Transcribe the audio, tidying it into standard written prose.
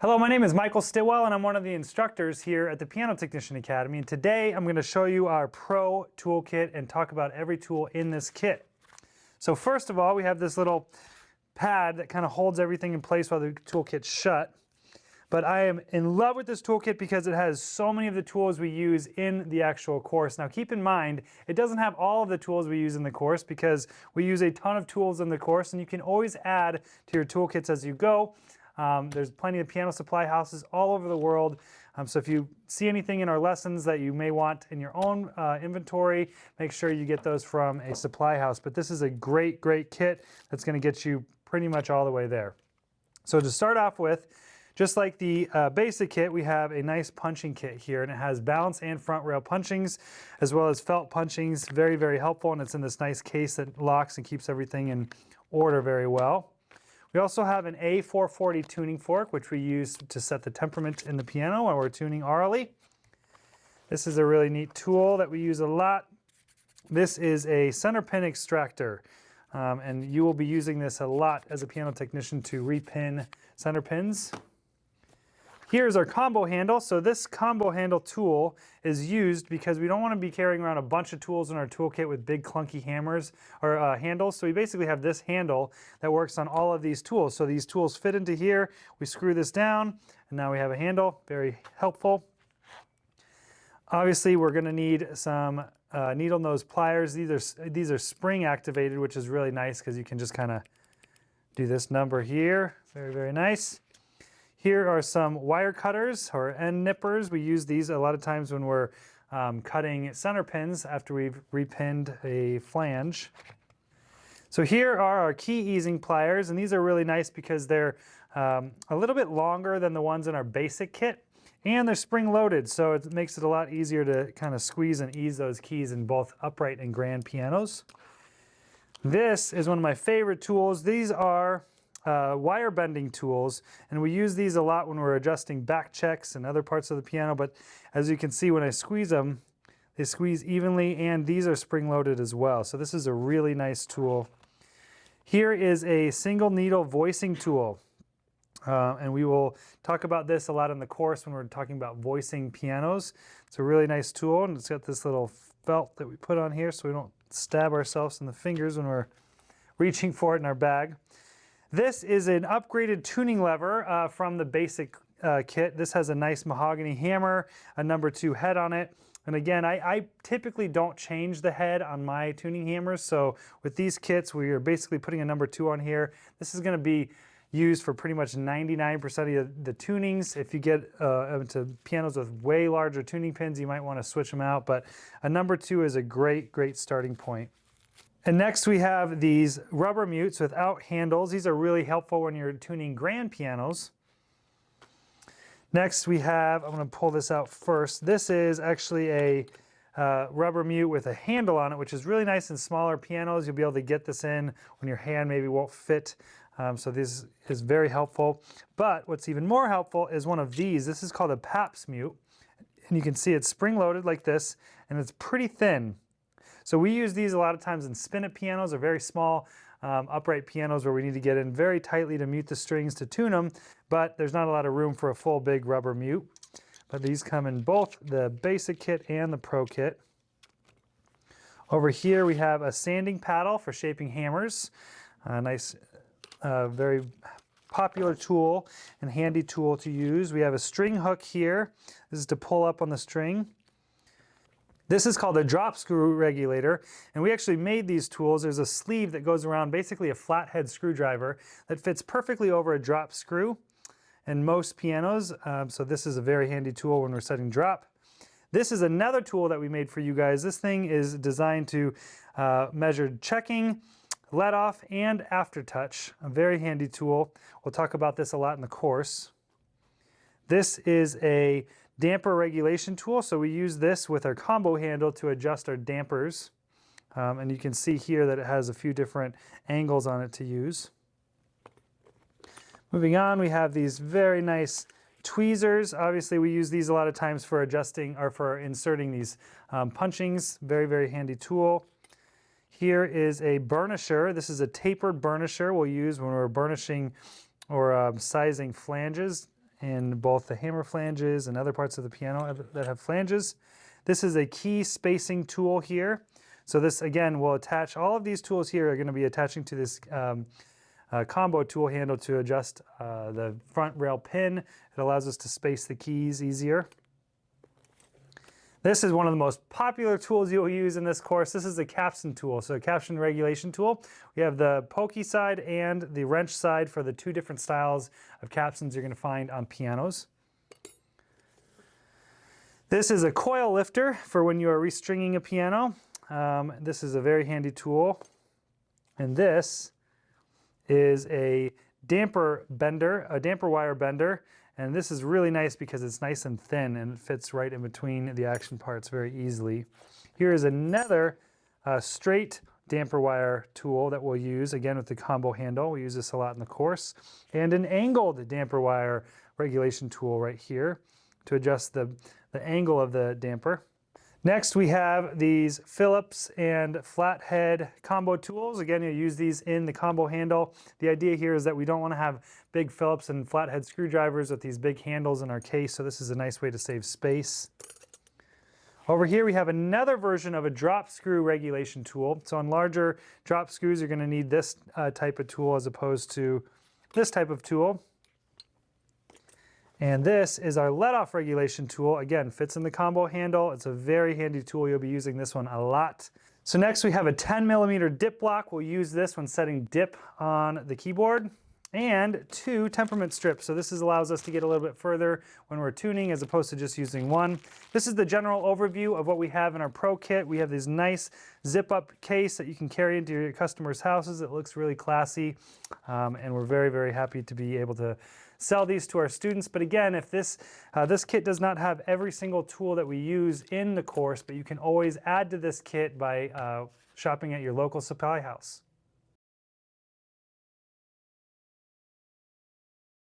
Hello, my name is Michael Stillwell and I'm one of the instructors here at the Piano Technician Academy. And today I'm going to show you our Pro Toolkit and talk about every tool in this kit. So first of all, we have this little pad that kind of holds everything in place while the toolkit's shut. But I am in love with this toolkit because it has so many of the tools we use in the actual course. Now keep in mind, it doesn't have all of the tools we use in the course because we use a ton of tools in the course, and you can always add to your toolkits as you go. There's plenty of piano supply houses all over the world. So if you see anything in our lessons that you may want in your own inventory, make sure you get those from a supply house. But this is a great, great kit that's going to get you pretty much all the way there. So to start off with, just like the basic kit, we have a nice punching kit here, and it has balance and front rail punchings, as well as felt punchings. Very, very helpful, and it's in this nice case that locks and keeps everything in order very well. We also have an A440 tuning fork, which we use to set the temperament in the piano while we're tuning aurally. This is a really neat tool that we use a lot. This is a center pin extractor, and you will be using this a lot as a piano technician to repin center pins. Here's our combo handle. So this combo handle tool is used because we don't want to be carrying around a bunch of tools in our toolkit with big clunky hammers or handles. So we basically have this handle that works on all of these tools. So these tools fit into here. We screw this down, and now we have a handle. Very helpful. Obviously, we're going to need some needle nose pliers. These are spring activated, which is really nice because you can just kind of do this number here. Very, very nice. Here are some wire cutters or end nippers. We use these a lot of times when we're cutting center pins after we've repinned a flange. So here are our key easing pliers, and these are really nice because they're a little bit longer than the ones in our basic kit, and they're spring loaded, so it makes it a lot easier to kind of squeeze and ease those keys in both upright and grand pianos. This is one of my favorite tools. These are wire bending tools, and we use these a lot when we're adjusting back checks and other parts of the piano, but as you can see when I squeeze them, they squeeze evenly, and these are spring loaded as well. So this is a really nice tool. Here is a single needle voicing tool, and we will talk about this a lot in the course when we're talking about voicing pianos. It's a really nice tool, and it's got this little felt that we put on here so we don't stab ourselves in the fingers when we're reaching for it in our bag. This is an upgraded tuning lever from the basic kit. This has a nice mahogany hammer, a number 2 head on it. And again, I typically don't change the head on my tuning hammers. So with these kits, we are basically putting a number 2 on here. This is going to be used for pretty much 99% of the tunings. If you get into pianos with way larger tuning pins, you might want to switch them out. But a number 2 is a great, great starting point. And next we have these rubber mutes without handles. These are really helpful when you're tuning grand pianos. Next we have, I'm going to pull this out first. This is actually a rubber mute with a handle on it, which is really nice in smaller pianos. You'll be able to get this in when your hand maybe won't fit. So this is very helpful. But what's even more helpful is one of these. This is called a PAPS mute. And you can see it's spring-loaded like this, and it's pretty thin. So we use these a lot of times in spinet pianos or very small upright pianos where we need to get in very tightly to mute the strings to tune them, but there's not a lot of room for a full big rubber mute. But these come in both the basic kit and the pro kit. Over here we have a sanding paddle for shaping hammers. A nice, very popular tool and handy tool to use. We have a string hook here. This is to pull up on the string. This is called a drop screw regulator, and we actually made these tools. There's a sleeve that goes around, basically a flathead screwdriver that fits perfectly over a drop screw in most pianos. So this is a very handy tool when we're setting drop. This is another tool that we made for you guys. This thing is designed to measure checking, let off, and aftertouch. A very handy tool. We'll talk about this a lot in the course. This is a damper regulation tool, so we use this with our combo handle to adjust our dampers. And you can see here that it has a few different angles on it to use. Moving on, we have these very nice tweezers. Obviously, we use these a lot of times for adjusting or for inserting these punchings. Very, very handy tool. Here is a burnisher. This is a tapered burnisher we'll use when we're burnishing or sizing flanges in both the hammer flanges and other parts of the piano that have flanges. This is a key spacing tool here. So this, again, will attach, all of these tools here are going to be attaching to this combo tool handle to adjust the front rail pin. It allows us to space the keys easier. This is one of the most popular tools you'll use in this course. This is a capstan tool, so a capstan regulation tool. We have the pokey side and the wrench side for the two different styles of capstans you're going to find on pianos. This is a coil lifter for when you are restringing a piano. This is a very handy tool. And this is a damper bender, a damper wire bender. And this is really nice because it's nice and thin and it fits right in between the action parts very easily. Here is another straight damper wire tool that we'll use, again with the combo handle. We use this a lot in the course. And an angled damper wire regulation tool right here to adjust the angle of the damper. Next, we have these Phillips and flathead combo tools. Again, you'll use these in the combo handle. The idea here is that we don't want to have big Phillips and flathead screwdrivers with these big handles in our case, so this is a nice way to save space. Over here, we have another version of a drop screw regulation tool. So on larger drop screws, you're going to need this type of tool as opposed to this type of tool. And this is our let-off regulation tool. Again, fits in the combo handle. It's a very handy tool. You'll be using this one a lot. So next we have a 10mm dip block. We'll use this when setting dip on the keyboard. And 2 temperament strips. So this allows us to get a little bit further when we're tuning as opposed to just using one. This is the general overview of what we have in our Pro Kit. We have this nice zip-up case that you can carry into your customers' houses. It looks really classy. And we're very, very happy to be able to sell these to our students. But again, if this kit does not have every single tool that we use in the course, but you can always add to this kit by shopping at your local supply house.